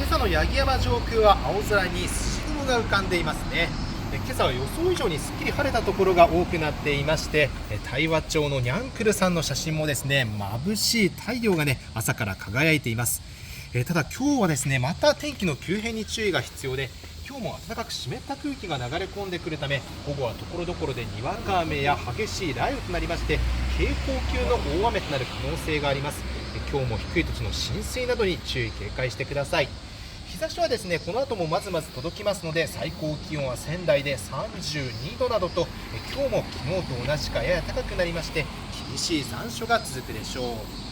今朝の八木山上空は青空に筋雲が浮かんでいますね。今朝は予想以上にすっきり晴れたところが多くなっていまして、大和町のニャンクルさんの写真もですね、眩しい太陽がね朝から輝いています。ただ今日はですねまた天気の急変に注意が必要で、今日も暖かく湿った空気が流れ込んでくるため、午後はところどころでにわか雨や激しい雷雨となりまして、警報級の大雨となる可能性があります。今日も低い土地の浸水などに注意警戒してください。日差しはですねこの後もまずまず届きますので、最高気温は仙台で32度などと、今日も昨日と同じかやや高くなりまして、厳しい残暑が続くでしょう。